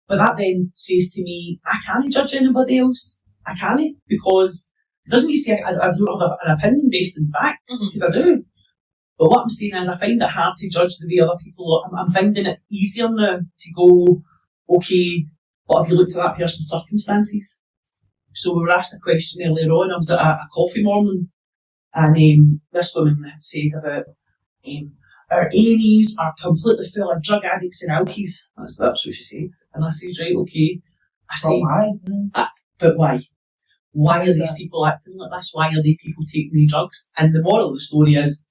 But that then says to me, I can't judge anybody else. I can't, because it doesn't mean to say I don't have an opinion based in facts, because I do. But what I'm saying is I find it hard to judge the way other people are. I'm finding it easier now to go, okay, what have you looked at that person's circumstances? So we were asked a question earlier on. I was at a coffee morning, and this woman had said about our A&Es are completely full of drug addicts and alkies. That's what she said. And I said, right, okay. I said, why? But why? Why are these people acting like this? Why are they people taking the drugs? And the moral of the story is,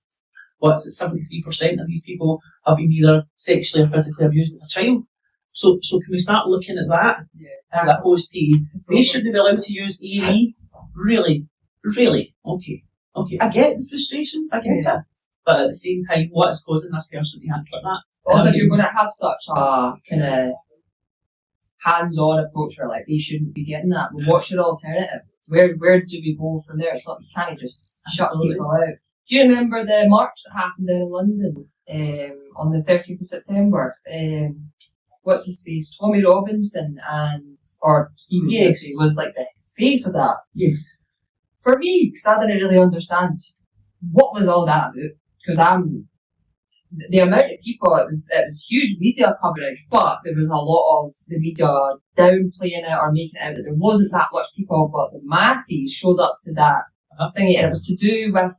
73% of these people have been either sexually or physically abused as a child. So can we start looking at that as opposed to they shouldn't be allowed to use A&E? Really? Okay. I get the frustrations. I get it. But at the same time, what is causing this person to act like that? Also, if you're going to have such a kind of hands-on approach where like they shouldn't be getting that, well, what's your alternative? Where do we go from there? It's like you can't just shut people out. Do you remember the march that happened down in London on the 13th of September? What's his face? Tommy Robinson or Stephen Casey was like the face of that. Yes. For me, because I didn't really understand what was all that about, because the amount of people, it was huge media coverage, but there was a lot of the media downplaying it or making it out that there wasn't that much people, but the masses showed up to that thingy, and it was to do with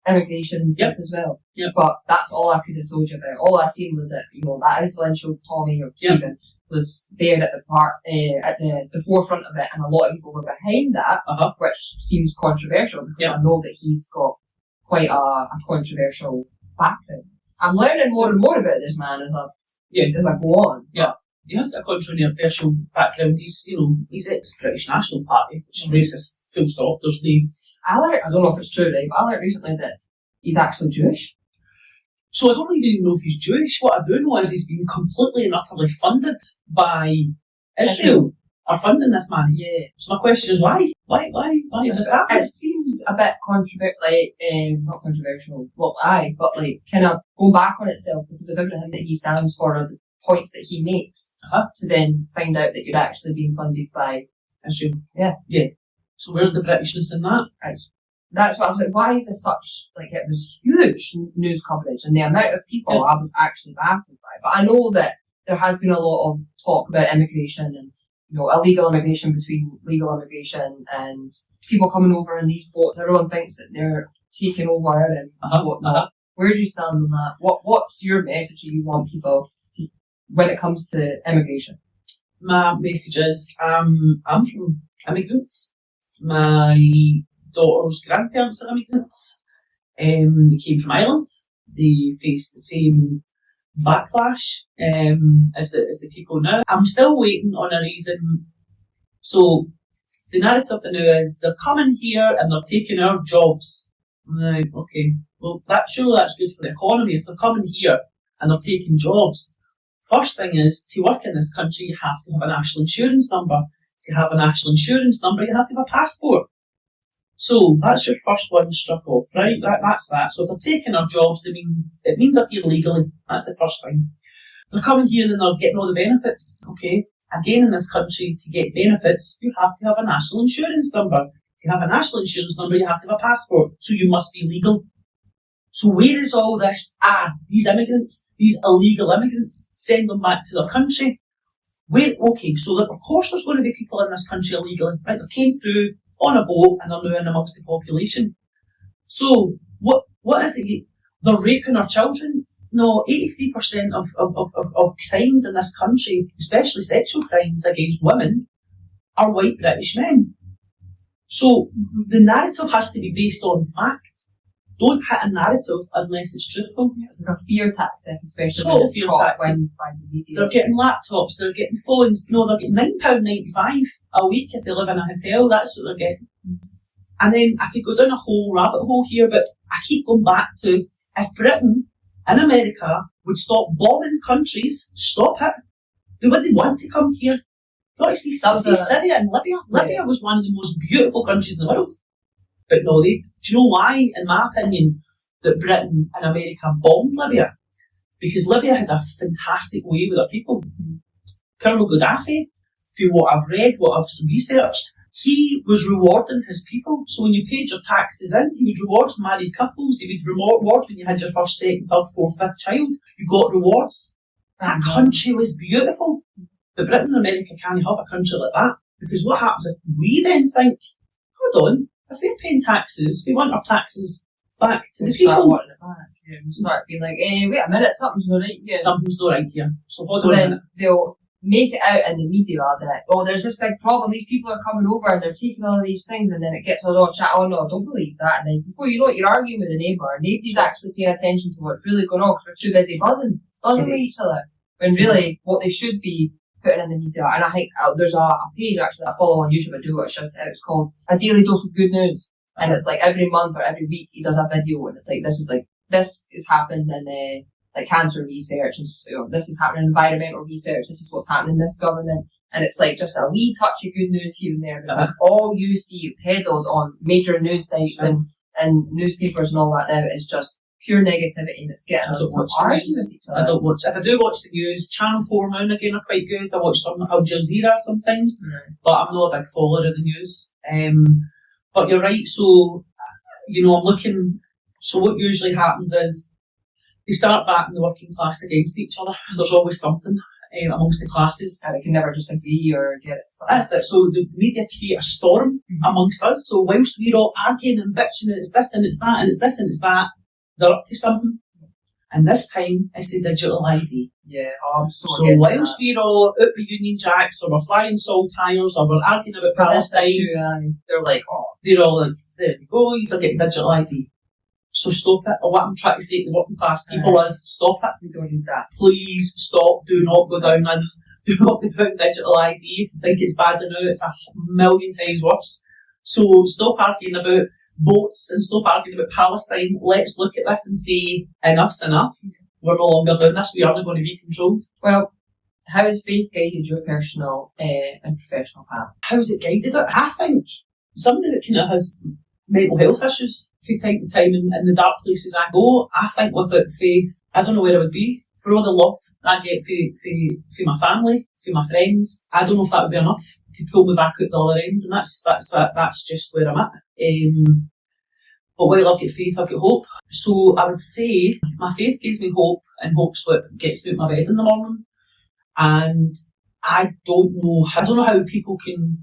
immigration and stuff as well. Yep. But that's all I could have told you about. All I seen was that, that influential Tommy or Stephen was there at the part, at the forefront of it, and a lot of people were behind that, which seems controversial because I know that he's got quite a controversial background. I'm learning more and more about this man as I go on. Yeah, he has got a controversial background. He's ex-British National Party, which is racist, full stop. There's no... I don't know if it's true, right, but I learned recently that he's actually Jewish. So I don't even know if he's Jewish. What I do know is he's been completely and utterly funded by Israel. Are funding this man. Yeah. So my question is why? Why is this happening? It seems a bit not controversial, but kind of going back on itself because of everything that he stands for or the points that he makes to then find out that you're actually being funded by Israel. Yeah. Yeah. So where's the Britishness in that? That's what I was like, why is this such, it was huge news coverage and the amount of people I was actually baffled by. But I know that there has been a lot of talk about immigration and illegal immigration between legal immigration and people coming over in these boats. Everyone thinks that they're taking over and whatnot. Where do you stand on that? What's your message you want people to, when it comes to immigration? My message is, I'm from immigrants. My daughter's grandparents are immigrants. They came from Ireland. They faced the same backlash as the people now. I'm still waiting on a reason. So the narrative now is they're coming here and they're taking our jobs. Right, okay. Well, that's good for the economy. If they're coming here and they're taking jobs, first thing is to work in this country you have to have a national insurance number. To have a national insurance number you have to have a passport. So that's your first one struck off, right? That's that. So if they're taking our jobs, it means they're here legally. That's the first thing. They're coming here and they're getting all the benefits, okay? Again, in this country, to get benefits, you have to have a national insurance number. To have a national insurance number, you have to have a passport. So you must be legal. So where is all this? These immigrants, these illegal immigrants, send them back to their country. Okay, so of course there's going to be people in this country illegally, right? They came through on a boat and they're now in amongst the population. So what is it? They're raping our children? No, 83% of crimes in this country, especially sexual crimes against women, are white British men. So the narrative has to be based on fact. Don't hit a narrative unless it's truthful. It's like a fear tactic, especially Total fear tactic. By the media. They're getting laptops, they're getting phones. No, they're getting £9.95 a week if they live in a hotel. That's what they're getting. And then I could go down a whole rabbit hole here, but I keep going back to if Britain and America would stop bombing countries, stop it, they wouldn't want to come here. You got to see Syria and Libya. Libya was one of the most beautiful countries in the world. But no, do you know why, in my opinion, that Britain and America bombed Libya? Because Libya had a fantastic way with their people. Colonel Gaddafi, through what I've read, what I've researched, he was rewarding his people. So when you paid your taxes in, he would reward married couples, he would reward when you had your first, second, third, fourth, fifth child. You got rewards. That country was beautiful. But Britain and America can't have a country like that. Because what happens if we then think, hold on, if we're paying taxes, we want our taxes back to the people. Start wanting it back. Yeah, we'll start being like, wait a minute, something's not right here. Something's not right here. So hold on a then minute. They'll make it out in the media that, there's this big problem, these people are coming over and they're taking all these things, and then it gets us all chat, no, don't believe that. And then before you know it, you're arguing with a neighbour, and nobody's actually paying attention to what's really going on because we're too busy buzzing with each other. When really, what they should be putting in the media, and I think there's a page actually that I follow on YouTube, I do want to shout it out, it's called A Daily Dose of Good News. And it's like every month or every week he does a video and it's like, this is like this is happening in like cancer research, and this is happening in environmental research, this is what's happening in this government, and it's like just a wee touch of good news here and there, because all you see peddled on major news sites and newspapers and all that now is just pure negativity, and it's getting us to argue with each other. I don't watch. If I do watch the news, Channel 4 now and again are quite good. I watch some Al Jazeera sometimes, but I'm not a big follower of the news. But you're right. So I'm looking. So what usually happens is they start batting the working class against each other. There's always something amongst the classes. And they can never just agree or get it. That's it. So the media create a storm amongst us. So whilst we're all arguing and bitching, and it's this and it's that and it's this and it's that, they're up to something. And this time, it's the digital ID. Yeah, I'm so whilst we're all out with Union Jacks, or we're flying salt tires, or we're arguing about Palestine, they're like, they're all like, there you go, you're getting digital ID. So stop it. Or what I'm trying to say to the working class people is, stop it. We don't need that. Please stop. Do not go down digital ID. If you think it's bad enough, it's 1,000,000 times worse. So stop arguing about boats and stop arguing about Palestine. Let's look at this and say, enough's enough. We're no longer doing this. We are not going to be controlled. Well, how has faith guided your personal and professional path? How has it guided it? I think somebody that kind of has mental health issues from time to time in the dark places I go, I think without faith, I don't know where I would be. For all the love I get for my family, for my friends, I don't know if that would be enough to pull me back out the other end, and that's just where I'm at. But while I've got faith, I've got hope. So I would say my faith gives me hope, and hope's what gets me out of my bed in the morning. And I don't know how people can.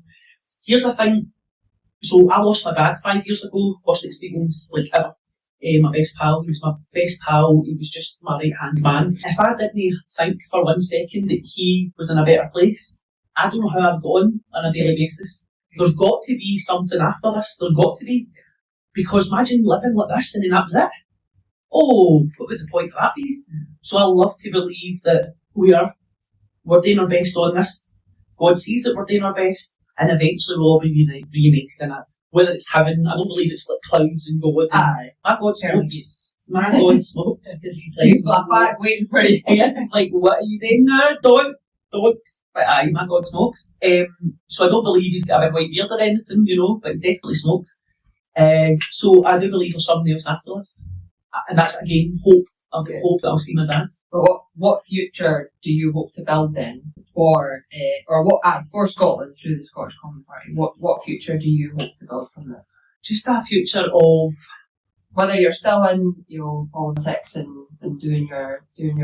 Here's the thing. So I lost my dad 5 years ago. Worst experience like ever. My best pal. He was my best pal. He was just my right hand man. If I didn't think for 1 second that he was in a better place, I don't know how I'd go on a daily basis. There's got to be something after this. There's got to be. Because imagine living like this and then that was it. Oh, what would the point of that be? So I love to believe that we're doing our best on this. God sees that we're doing our best, and eventually we'll all be reunited in it. Whether it's heaven, I don't believe it's like clouds and God. My God smokes. My God smokes. Because he's got a fag waiting for you. Yes, it's like, what are you doing now? Don't. But my God smokes. So I don't believe he's got a big white beard or anything, but he definitely smokes. So I do believe there's something else after this. And that's, again, hope. I've got hope that I'll see my dad. But what future do you hope to build then for Scotland through the Scottish Common Party? What future do you hope to build from that? Just a future of whether you're still in politics and doing your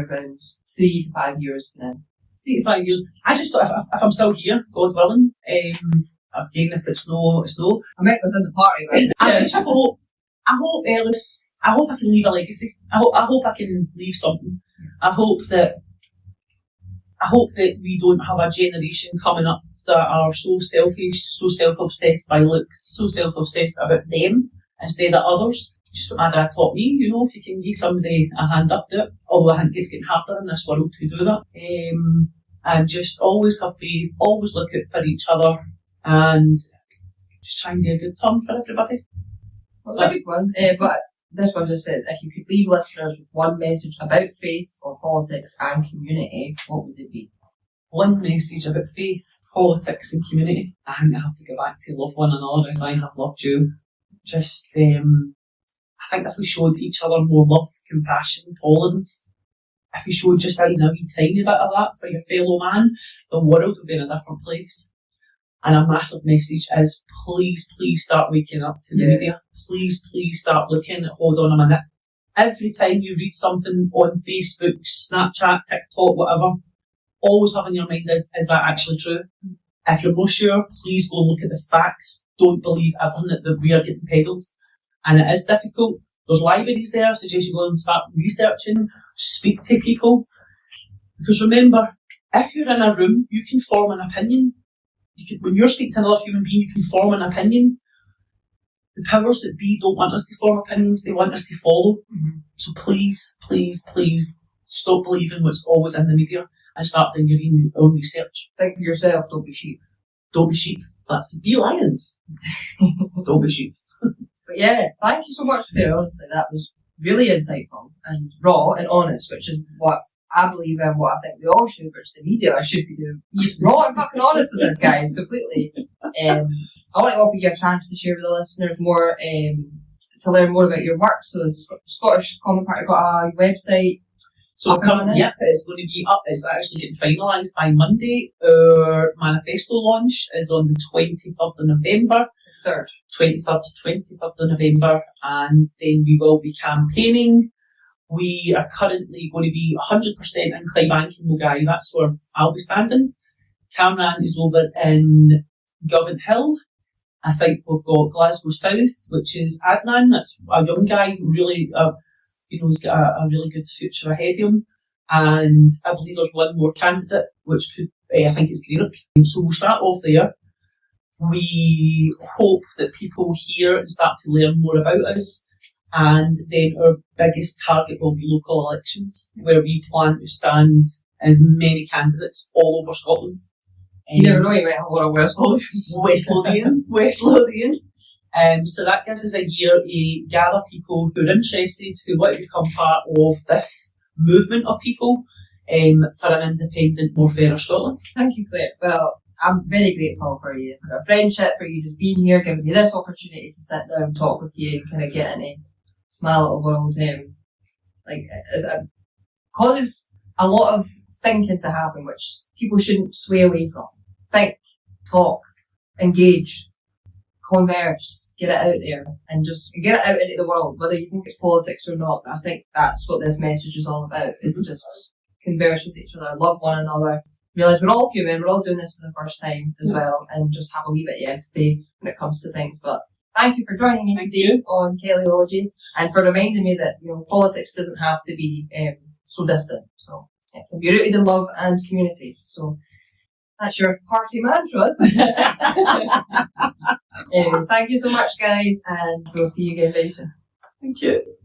rounds 3 to 5 years from then. 3 to 5 years. I just thought if I'm still here, God willing, again, if it's no, it's no. I meant within the party. I just hope. I hope Ellis. I hope I can leave a legacy. I hope I can leave something. I hope that we don't have a generation coming up that are so selfish, so self-obsessed by looks, so self-obsessed about them instead of others. Just what my dad taught me, if you can give somebody a hand up to it. Although I think it's getting harder in this world to do that. And just always have faith, always look out for each other, and just try and do a good turn for everybody. Well, it's a good one, but this one just says, if you could leave listeners with one message about faith or politics and community, what would it be? One message about faith, politics and community. I think I have to go back to love one another as I have loved you. Just, I think if we showed each other more love, compassion, tolerance, if we showed just a wee tiny bit of that for your fellow man, the world would be in a different place. And a massive message is, please start waking up to the media. Please start looking at, hold on a minute. Every time you read something on Facebook, Snapchat, TikTok, whatever, always have in your mind is that actually true? If you're not sure, please go and look at the facts. Don't believe everything that we are getting peddled. And it is difficult. There's libraries there. I suggest you go and start researching, speak to people. Because remember, if you're in a room, you can form an opinion. When you're speaking to another human being, you can form an opinion. The powers that be don't want us to form opinions, they want us to follow. Mm-hmm. So please stop believing what's always in the media and start doing your own research. Think for yourself, don't be sheep. Don't be sheep. Be lions. Don't be sheep. But yeah, thank you so much, Claire. Honestly, that was really insightful and raw and honest, which is what I believe in, what I think we all should, which the media should be doing. Raw and fucking honest with this, guys, completely. I want to offer you a chance to share with the listeners more, to learn more about your work. So the Scottish Common Party got a website. So it's going to be up. It's actually getting finalised by Monday. Our manifesto launch is on the 23rd of November. 23rd to 23rd of November, and then we will be campaigning. We are currently going to be 100% in Clybank and Mulgai. That's where I'll be standing. Cameron is over in Govan Hill. I think we've got Glasgow South, which is Adnan. That's a young guy, really, he's got a really good future ahead of him. And I believe there's one more candidate, which could, I think it's Greenock. So we'll start off there. We hope that people hear and start to learn more about us, and then our biggest target will be local elections, where we plan to stand as many candidates all over Scotland. You never know, you might have a lot of West Lothian. So that gives us a year to gather people who are interested, who want to become part of this movement of people for an independent, more fairer Scotland. Thank you, Claire. Well, I'm very grateful for you, for our friendship, for you just being here, giving me this opportunity to sit down and talk with you and kind of get into my little world. It causes a lot of thinking to happen, which people shouldn't sway away from. Think, talk, engage, converse, get it out there, and just get it out into the world, whether you think it's politics or not. I think that's what this message is all about, is just converse with each other, love one another, realise we're all human, we're all doing this for the first time as well, and just have a wee bit of empathy when it comes to things. But thank you for joining me today on Kellyology, and for reminding me that politics doesn't have to be so distant. So it can be rooted in love and community. So that's your party mantras. Anyway, thank you so much, guys, and we'll see you again very soon. Thank you.